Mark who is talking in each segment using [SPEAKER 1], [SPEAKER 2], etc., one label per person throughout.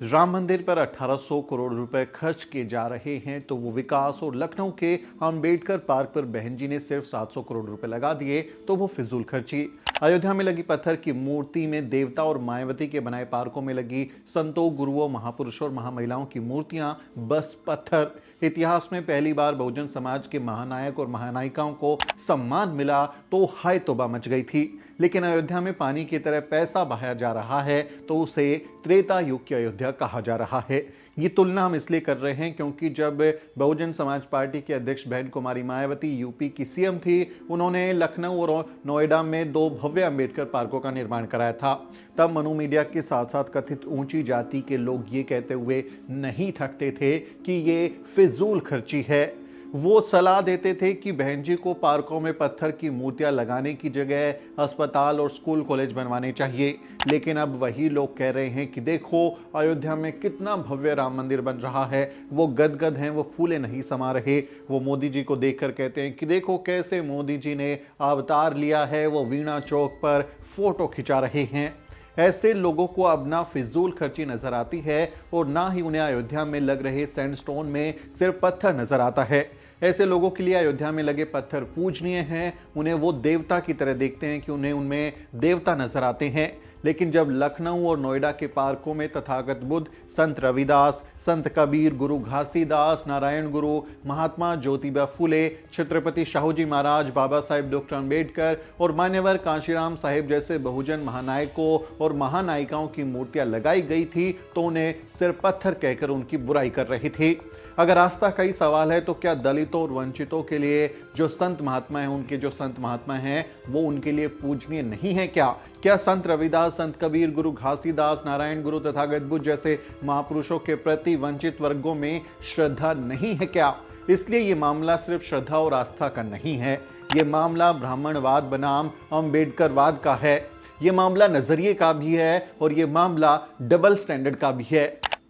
[SPEAKER 1] राम मंदिर पर 1800 करोड़ रुपए खर्च किए जा रहे हैं तो वो विकास, और लखनऊ के अंबेडकर पार्क पर बहन जी ने सिर्फ 700 करोड़ रुपए लगा दिए तो वो फिजूल खर्ची। अयोध्या में लगी पत्थर की मूर्ति में देवता और मायावती के बनाए पार्कों में लगी संतों, गुरुओं, महापुरुषों और महामहिलाओं की मूर्तियां बस पत्थर। इतिहास में पहली बार बहुजन समाज के महानायक और महानायिकाओं को सम्मान मिला तो हाय तौबा मच गई थी। लेकिन अयोध्या में पानी की तरह पैसा बहाया जा रहा है तो उसे त्रेता युग की अयोध्या कहा जा रहा है। ये तुलना हम इसलिए कर रहे हैं क्योंकि जब बहुजन समाज पार्टी के अध्यक्ष बहन कुमारी मायावती यूपी की सीएम थी, उन्होंने लखनऊ और नोएडा में 2 भव्य अंबेडकर पार्कों का निर्माण कराया था। तब मनु मीडिया के साथ साथ कथित ऊंची जाति के लोग ये कहते हुए नहीं थकते थे कि ये फिजूल खर्ची है। वो सलाह देते थे कि बहन जी को पार्कों में पत्थर की मूर्तियां लगाने की जगह अस्पताल और स्कूल कॉलेज बनवाने चाहिए। लेकिन अब वही लोग कह रहे हैं कि देखो अयोध्या में कितना भव्य राम मंदिर बन रहा है, वो गदगद हैं, वो फूले नहीं समा रहे। वो मोदी जी को देखकर कहते हैं कि देखो कैसे मोदी जी ने अवतार लिया है, वो वीणा चौक पर फोटो खिंचा रहे हैं। ऐसे लोगों को अब ना फिजूल खर्ची नजर आती है और ना ही उन्हें अयोध्या में लग रहे सैंडस्टोन में सिर्फ पत्थर नजर आता है। ऐसे लोगों के लिए अयोध्या में लगे पत्थर पूजनीय हैं, उन्हें वो देवता की तरह देखते हैं कि उन्हें उनमें देवता नजर आते हैं। लेकिन जब लखनऊ और नोएडा के पार्कों में तथागत बुद्ध, संत रविदास, संत कबीर, गुरु घासीदास, नारायण गुरु, महात्मा ज्योतिबा फुले, छत्रपति शाहूजी महाराज, बाबा साहेब डॉक्टर अंबेडकर और मान्यवर कांशीराम साहेब जैसे बहुजन महानायकों और महानायिकाओं की मूर्तियां लगाई गई थी तो उन्हें सिर्फ पत्थर कहकर उनकी बुराई कर रही थी। अगर आस्था का ही सवाल है तो क्या दलितों और वंचितों के लिए जो संत महात्मा हैं, उनके जो संत महात्मा हैं वो उनके लिए पूजनीय नहीं है क्या? क्या संत रविदास, संत कबीर, गुरु घासीदास, नारायण गुरु, तथागत बुद्ध जैसे महापुरुषों के प्रति वंचित वर्गों में श्रद्धा नहीं है क्या? इसलिए ये मामला सिर्फ श्रद्धा और आस्था का नहीं है, ये मामला ब्राह्मणवाद बनाम अम्बेडकरवाद का है। ये मामला नजरिए का भी है और ये मामला डबल स्टैंडर्ड का भी है।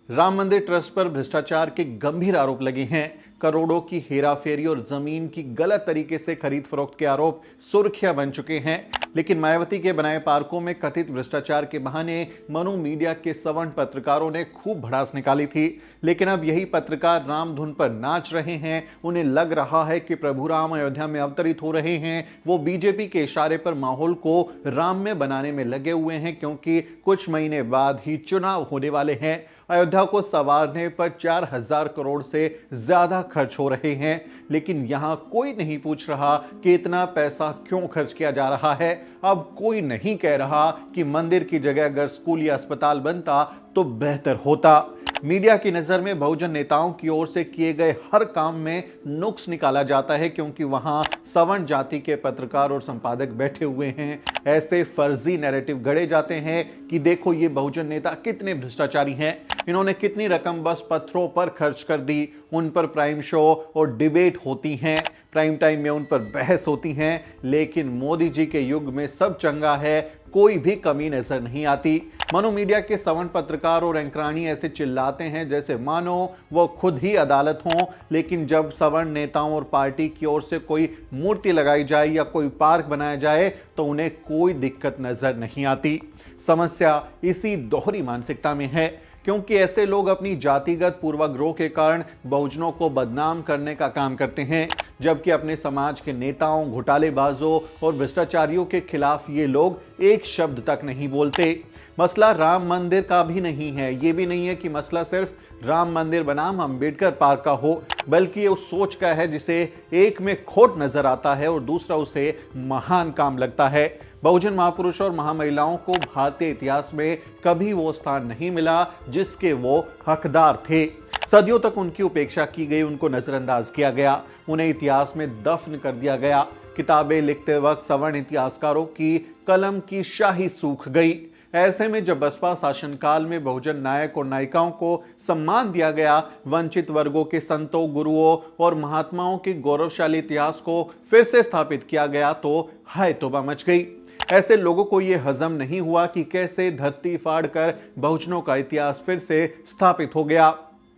[SPEAKER 1] राम मंदिर ट्रस्ट पर भ्रष्टाचार के गंभीर आरोप लगे हैं। करोड़ों की हेराफेरी और जमीन की गलत तरीके से खरीद फरोख्त के आरोप सुर्खियां बन चुके हैं। लेकिन मायावती के बनाए पार्कों में कथित भ्रष्टाचार के बहाने मनु मीडिया के सवर्ण पत्रकारों ने खूब भड़ास निकाली थी। लेकिन अब यही पत्रकार राम धुन पर नाच रहे हैं। उन्हें लग रहा है कि प्रभु राम अयोध्या में अवतरित हो रहे हैं। वो बीजेपी के इशारे पर माहौल को राममय बनाने में लगे हुए हैं क्योंकि कुछ महीने बाद ही चुनाव होने वाले हैं। अयोध्या को संवारने पर 4000 करोड़ से ज्यादा खर्च हो रहे हैं। लेकिन यहां कोई नहीं पूछ रहा कि इतना पैसा क्यों खर्च किया जा रहा है। अब कोई नहीं कह रहा कि मंदिर की जगह अगर स्कूल या अस्पताल बनता तो बेहतर होता। मीडिया की नजर में बहुजन नेताओं की ओर से किए गए हर काम में नुक्स निकाला जाता है क्योंकि वहां सवर्ण जाति के पत्रकार और संपादक बैठे हुए हैं। ऐसे फर्जी नैरेटिव गढ़े जाते हैं कि देखो ये बहुजन नेता कितने भ्रष्टाचारी हैं, इन्होंने कितनी रकम बस पत्थरों पर खर्च कर दी। उन पर प्राइम शो और डिबेट होती हैं, प्राइम टाइम में उन पर बहस होती हैं। लेकिन मोदी जी के युग में सब चंगा है, कोई भी कमी नजर नहीं आती। मनु मीडिया के सवर्ण पत्रकार और एंकरानी ऐसे चिल्लाते हैं जैसे मानो वो खुद ही अदालत हों। लेकिन जब सवर्ण नेताओं और पार्टी की ओर से कोई मूर्ति लगाई जाए या कोई पार्क बनाया जाए तो उन्हें कोई दिक्कत नजर नहीं आती। समस्या इसी दोहरी मानसिकता में है क्योंकि ऐसे लोग अपनी जातिगत पूर्वाग्रह के कारण बहुजनों को बदनाम करने का काम करते हैं, जबकि अपने समाज के नेताओं, घोटालेबाजों और भ्रष्टाचारियों के खिलाफ ये लोग एक शब्द तक नहीं बोलते। मसला राम मंदिर का भी नहीं है, ये भी नहीं है कि मसला सिर्फ राम मंदिर बनाम अंबेडकर पार्क का हो, बल्कि ये उस सोच का है जिसे एक में खोट नजर आता है और दूसरा उसे महान काम लगता है। बहुजन महापुरुषों और महामहिलाओं को भारतीय इतिहास में कभी वो स्थान नहीं मिला जिसके वो हकदार थे। सदियों तक उनकी उपेक्षा की गई, उनको नजरअंदाज किया गया, उन्हें इतिहास में दफन कर दिया गया। किताबें लिखते वक्त सवर्ण इतिहासकारों की कलम की शाही सूख गई। ऐसे में जब बसपा शासनकाल में बहुजन नायक और नायिकाओं को सम्मान दिया गया, वंचित वर्गों के संतों, गुरुओं और महात्माओं के गौरवशाली इतिहास को फिर से स्थापित किया गया तो हाय तौबा मच गई। ऐसे लोगों को यह हजम नहीं हुआ कि कैसे धरती फाड़कर बहुजनों का इतिहास फिर से स्थापित हो गया।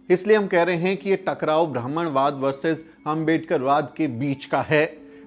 [SPEAKER 1] इसलिए हम कह रहे हैं कि यह टकराव ब्राह्मणवाद वर्सेस अंबेडकरवाद के बीच का है।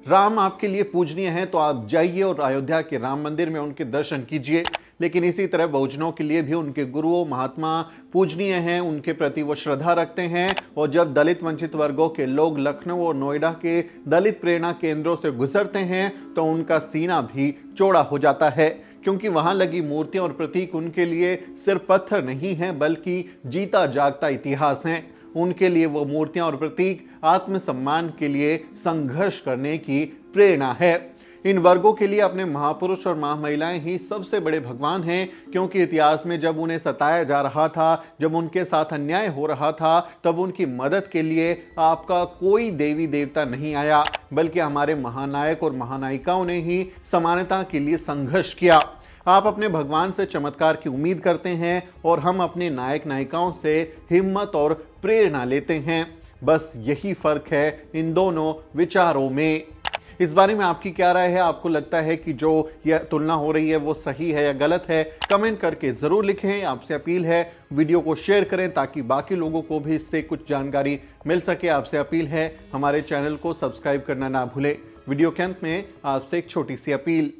[SPEAKER 1] राम आपके लिए पूजनीय है तो आप जाइए और अयोध्या के राम मंदिर में उनके दर्शन कीजिए। लेकिन इसी तरह बहुजनों के लिए भी उनके गुरुओं महात्मा पूजनीय हैं, उनके प्रति वो श्रद्धा रखते हैं। और जब दलित वंचित वर्गों के लोग लखनऊ और नोएडा के दलित प्रेरणा केंद्रों से गुजरते हैं तो उनका सीना भी चौड़ा हो जाता है, क्योंकि वहां लगी मूर्तियां और प्रतीक उनके लिए सिर्फ पत्थर नहीं हैं बल्कि जीता जागता इतिहास हैं। उनके लिए वो मूर्तियां और प्रतीक आत्मसम्मान के लिए संघर्ष करने की प्रेरणा है। इन वर्गों के लिए अपने महापुरुष और महामहिलाएं ही सबसे बड़े भगवान हैं, क्योंकि इतिहास में जब उन्हें सताया जा रहा था, जब उनके साथ अन्याय हो रहा था, तब उनकी मदद के लिए आपका कोई देवी देवता नहीं आया, बल्कि हमारे महानायक और महानायिकाओं ने ही समानता के लिए संघर्ष किया। आप अपने भगवान से चमत्कार की उम्मीद करते हैं और हम अपने नायक नायिकाओं से हिम्मत और प्रेरणा लेते हैं। बस यही फर्क है इन दोनों विचारों में। इस बारे में आपकी क्या राय है? आपको लगता है कि जो यह तुलना हो रही है वो सही है या गलत है? कमेंट करके जरूर लिखें। आपसे अपील है वीडियो को शेयर करें ताकि बाकी लोगों को भी इससे कुछ जानकारी मिल सके। आपसे अपील है हमारे चैनल को सब्सक्राइब करना ना भूलें। वीडियो के अंत में आपसे एक छोटी सी अपील।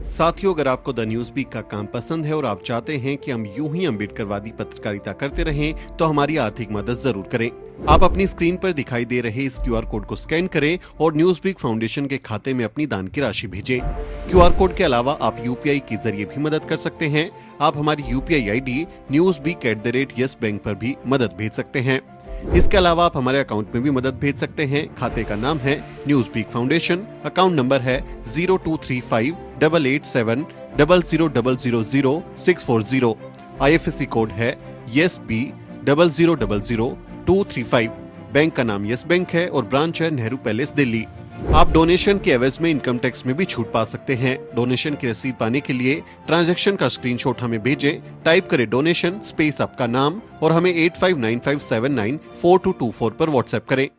[SPEAKER 2] साथियों, अगर आपको द न्यूज वीक का काम पसंद है और आप चाहते हैं कि हम यूं ही अम्बेडकरवादी पत्रकारिता करते रहें, तो हमारी आर्थिक मदद जरूर करें। आप अपनी स्क्रीन पर दिखाई दे रहे इस QR कोड को स्कैन करें और न्यूज वीक फाउंडेशन के खाते में अपनी दान की राशि भेजें। QR कोड के अलावा आप UPI के जरिए भी मदद कर सकते हैं। आप हमारी UPI ID newsweek@yes बैंक पर भी मदद भेज सकते हैं। इसके अलावा आप हमारे अकाउंट में भी मदद भेज सकते हैं। खाते का नाम है Newsweek foundation, account number है 02358800000640। IFSC कोड है YesB000235। बैंक का नाम यस बैंक है और ब्रांच है नेहरू पैलेस, दिल्ली। आप डोनेशन के एवज में इनकम टैक्स में भी छूट पा सकते हैं। डोनेशन की रसीद पाने के लिए ट्रांजैक्शन का स्क्रीनशॉट हमें भेजें। टाइप करें डोनेशन स्पेस आपका नाम और हमें 8595794224 पर व्हाट्सएप करें।